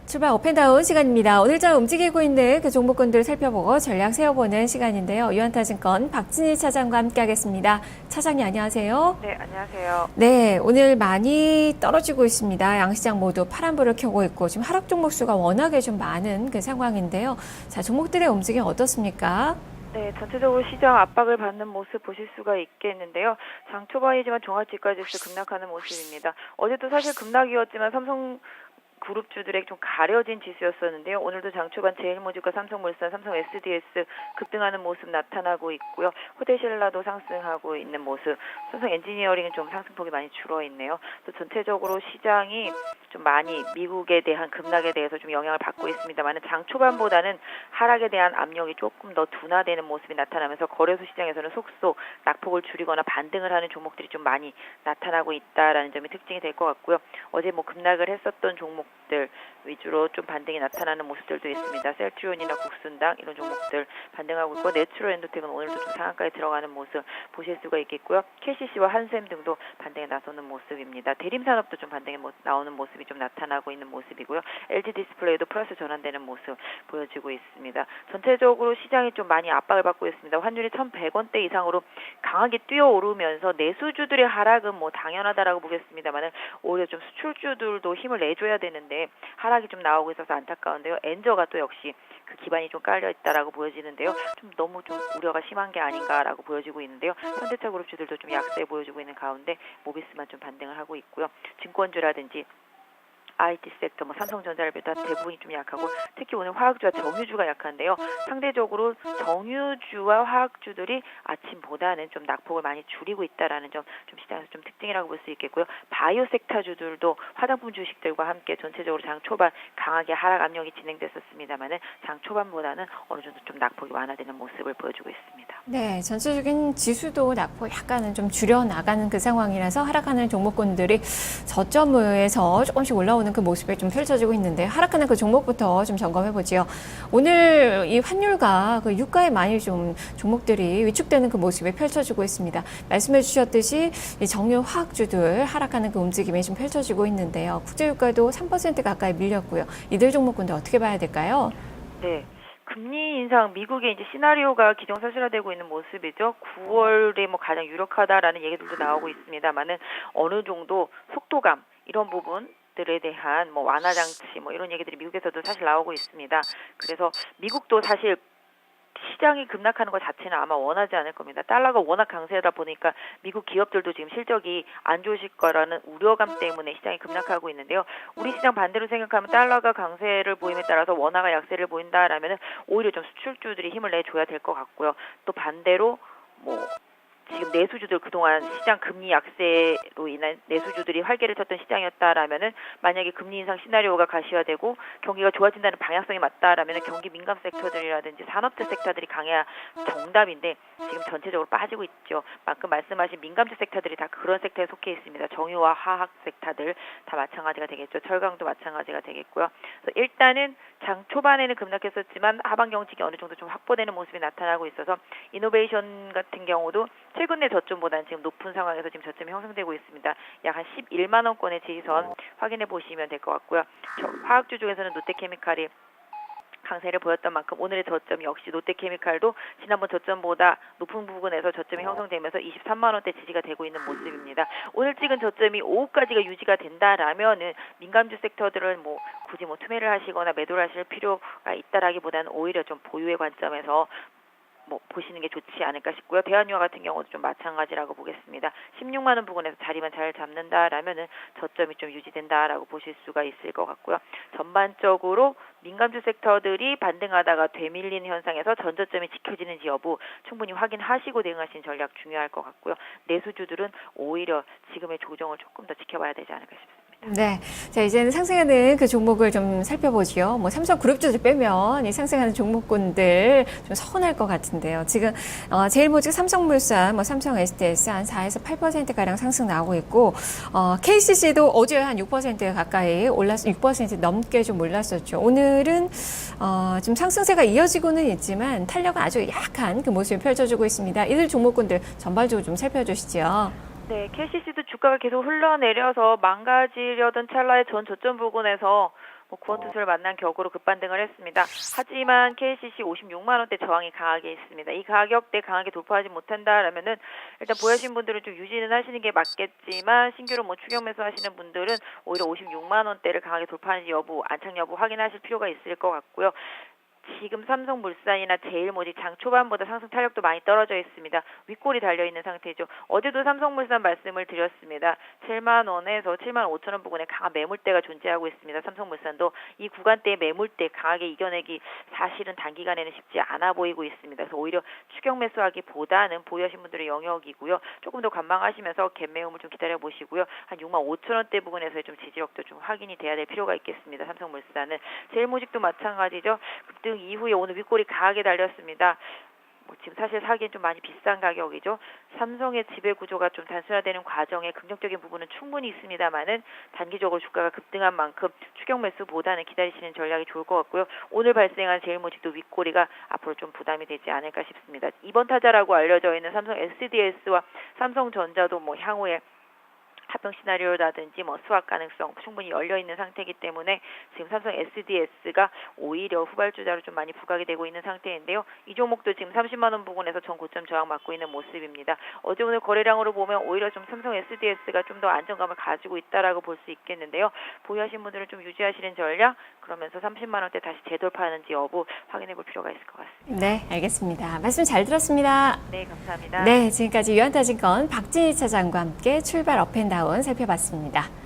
출발 업앤다운 시간입니다. 오늘 좀 움직이고 있는 그 종목군들 살펴보고 전략 세워보는 시간인데요. 유한타증권 박진희 차장과 함께하겠습니다. 차장님 안녕하세요. 네, 안녕하세요. 네, 오늘 많이 떨어지고 있습니다. 양시장 모두 파란불을 켜고 있고 지금 하락 종목 수가 워낙에 좀 많은 그 상황인데요. 자, 종목들의 움직임 어떻습니까? 네, 전체적으로 시장 압박을 받는 모습 보실 수가 있겠는데요. 장 초반이지만 종합지가지수 급락하는 모습입니다. 어제도 사실 급락이었지만 삼성 그룹주들의 좀 가려진 지수였었는데요. 오늘도 장 초반 제일모직과 삼성물산, 삼성 SDS 급등하는 모습 나타나고 있고요. 호대신라도 상승하고 있는 모습, 삼성 엔지니어링은 좀 상승폭이 많이 줄어 있네요. 또 전체적으로 시장이 좀 많이 미국에 대한 급락에 대해서 좀 영향을 받고 있습니다만 장 초반보다는 하락에 대한 압력이 조금 더 둔화되는 모습이 나타나면서 거래소 시장에서는 속속 낙폭을 줄이거나 반등을 하는 종목들이 좀 많이 나타나고 있다라는 점이 특징이 될 것 같고요. 어제 급락을 했었던 종목들 위주로 좀 반등이 나타나는 모습들도 있습니다. 셀트리온이나 국순당 이런 종목들 반등하고 있고 내추럴 엔도텍은 오늘도 좀 상한가에 들어가는 모습 보실 수가 있겠고요. KCC와 한샘 등도 반등에 나서는 모습입니다. 대림산업도 좀 반등에 나오는 모습이 좀 나타나고 있는 모습이고요. LG 디스플레이도 플러스 전환되는 모습 보여지고 있습니다. 전체적으로 시장이 좀 많이 압박을 받고 있습니다. 환율이 1,100원대 이상으로 강하게 뛰어오르면서 내수주들의 하락은 당연하다라고 보겠습니다만 오히려 좀 수출주들도 힘을 내줘야 되는데 하락이 좀 나오고 있어서 안타까운데요. 엔저가 또 역시 그 기반이 좀 깔려 있다라고 보여지는데요. 좀 너무 좀 우려가 심한 게 아닌가라고 보여지고 있는데요. 현대차 그룹주들도 좀 약세 보여주고 있는 가운데 모비스만 좀 반등을 하고 있고요. 증권주라든지 IT 섹터, 삼성전자를 비롯한 대부분이 좀 약하고 특히 오늘 화학주와 정유주가 약한데요. 상대적으로 정유주와 화학주들이 아침보다는 좀 낙폭을 많이 줄이고 있다라는 점 좀 시장에서 좀 특징이라고 볼 수 있겠고요. 바이오 섹터주들도 화장품 주식들과 함께 전체적으로 장 초반 강하게 하락 압력이 진행됐었습니다만은 장 초반보다는 어느 정도 좀 낙폭이 완화되는 모습을 보여주고 있습니다. 네, 전체적인 지수도 낙폭 약간은 좀 줄여 나가는 그 상황이라서 하락하는 종목군들이 저점에서 조금씩 올라오는 그 모습이 좀 펼쳐지고 있는데 하락하는 그 종목부터 좀 점검해 보지요. 오늘 이 환율과 그 유가에 많이 좀 종목들이 위축되는 그 모습이 펼쳐지고 있습니다. 말씀해 주셨듯이 이 정유 화학주들 하락하는 그 움직임이 좀 펼쳐지고 있는데요. 국제유가도 3% 가까이 밀렸고요. 이들 종목군들 어떻게 봐야 될까요? 네. 금리 인상 미국의 이제 시나리오가 기정사실화되고 있는 모습이죠. 9월에 가장 유력하다라는 얘기들도 나오고 있습니다만은 어느 정도 속도감 이런 부분들에 대한 완화 장치 이런 얘기들이 미국에서도 사실 나오고 있습니다. 그래서 미국도 사실 시장이 급락하는 것 자체는 아마 원하지 않을 겁니다. 달러가 워낙 강세다 보니까 미국 기업들도 지금 실적이 안 좋으실 거라는 우려감 때문에 시장이 급락하고 있는데요. 우리 시장 반대로 생각하면 달러가 강세를 보임에 따라서 원화가 약세를 보인다라면 오히려 좀 수출주들이 힘을 내줘야 될 것 같고요. 또 반대로 지금 내수주들 그동안 시장 금리 약세로 인한 내수주들이 활개를 쳤던 시장이었다라면은 만약에 금리 인상 시나리오가 가시화되고 경기가 좋아진다는 방향성이 맞다라면은 경기 민감 섹터들이라든지 산업재 섹터들이 강해야 정답인데 지금 전체적으로 빠지고 있죠. 방금 말씀하신 민감재 섹터들이 다 그런 섹터에 속해 있습니다. 정유와 화학 섹터들 다 마찬가지가 되겠죠. 철강도 마찬가지가 되겠고요. 그래서 일단은 장 초반에는 급락했었지만 하반 경직이 어느 정도 좀 확보되는 모습이 나타나고 있어서 이노베이션 같은 경우도 최근 내 저점보다는 지금 높은 상황에서 지금 저점이 형성되고 있습니다. 약 한 11만 원권의 지지선 확인해 보시면 될 것 같고요. 화학주 중에서는 롯데케미칼이 강세를 보였던 만큼 오늘의 저점 역시 롯데케미칼도 지난번 저점보다 높은 부분에서 저점이 형성되면서 23만 원대 지지가 되고 있는 모습입니다. 오늘 찍은 저점이 오후까지가 유지가 된다라면은 민감주 섹터들은 굳이 투매를 하시거나 매도를 하실 필요가 있다라기보다는 오히려 좀 보유의 관점에서 보시는 게 좋지 않을까 싶고요. 대한유화 같은 경우도 좀 마찬가지라고 보겠습니다. 16만 원 부근에서 자리만 잘 잡는다라면은 저점이 좀 유지된다라고 보실 수가 있을 것 같고요. 전반적으로 민감주 섹터들이 반등하다가 되밀리는 현상에서 전저점이 지켜지는지 여부 충분히 확인하시고 대응하시는 전략 중요할 것 같고요. 내수주들은 오히려 지금의 조정을 조금 더 지켜봐야 되지 않을까 싶습니다. 네. 자, 이제는 상승하는 그 종목을 좀 살펴보지요. 삼성그룹주들 빼면 이 상승하는 종목군들 좀 서운할 것 같은데요. 지금, 제일모직 삼성물산, 삼성 SDS 한 4에서 8%가량 상승 나오고 있고, KCC도 어제 한 6% 가까이 6% 넘게 좀 올랐었죠. 오늘은, 지금 상승세가 이어지고는 있지만 탄력은 아주 약한 그 모습이 펼쳐지고 있습니다. 이들 종목군들 전반적으로 좀 살펴주시죠. 네, KCC도 주가가 계속 흘러내려서 망가지려던 찰나의 전 저점 부근에서 구원 투수를 만난 격으로 급반등을 했습니다. 하지만 KCC 56만 원대 저항이 강하게 있습니다. 이 가격대 강하게 돌파하지 못한다라면은 일단 보유하신 분들은 좀 유지는 하시는 게 맞겠지만 신규로 추격 매수하시는 분들은 오히려 56만 원대를 강하게 돌파하는지 여부, 안착 여부 확인하실 필요가 있을 것 같고요. 지금 삼성물산이나 제일모직 장 초반보다 상승 탄력도 많이 떨어져 있습니다. 윗골이 달려있는 상태죠. 어제도 삼성물산 말씀을 드렸습니다. 7만 원에서 7만 5천 원 부근에 강한 매물대가 존재하고 있습니다. 삼성물산도 이 구간대의 매물대 강하게 이겨내기 사실은 단기간에는 쉽지 않아 보이고 있습니다. 그래서 오히려 추격 매수하기보다는 보유하신 분들의 영역이고요. 조금 더 관망하시면서 갭 매음을 좀 기다려보시고요. 한 6만 5천 원대 부근에서의 좀 지지력도 좀 확인이 돼야 될 필요가 있겠습니다. 삼성물산은. 제일모직도 마찬가지죠. 급등 이후에 오늘 윗골이 강하게 달렸습니다. 지금 사실 사기엔 좀 많이 비싼 가격이죠. 삼성의 지배 구조가 좀 단순화되는 과정에 긍정적인 부분은 충분히 있습니다만은 단기적으로 주가가 급등한 만큼 추격 매수보다는 기다리시는 전략이 좋을 것 같고요. 오늘 발생한 제일모직도 윗꼬리가 앞으로 좀 부담이 되지 않을까 싶습니다. 2번 타자라고 알려져 있는 삼성 SDS와 삼성전자도 향후에 합병 시나리오라든지 수확 가능성 충분히 열려 있는 상태이기 때문에 지금 삼성 SDS가 오히려 후발주자로 좀 많이 부각이 되고 있는 상태인데요. 이 종목도 지금 30만 원 부근에서 전 고점 저항 맞고 있는 모습입니다. 어제 오늘 거래량으로 보면 오히려 좀 삼성 SDS가 좀 더 안정감을 가지고 있다라고 볼 수 있겠는데요. 보유하신 분들은 좀 유지하시는 전략, 그러면서 30만 원대 다시 재돌파하는지 여부 확인해 볼 필요가 있을 것 같습니다. 네, 알겠습니다. 말씀 잘 들었습니다. 네, 감사합니다. 네, 지금까지 유한타증권 박진희 차장과 함께 출발 업앤다운 살펴봤습니다.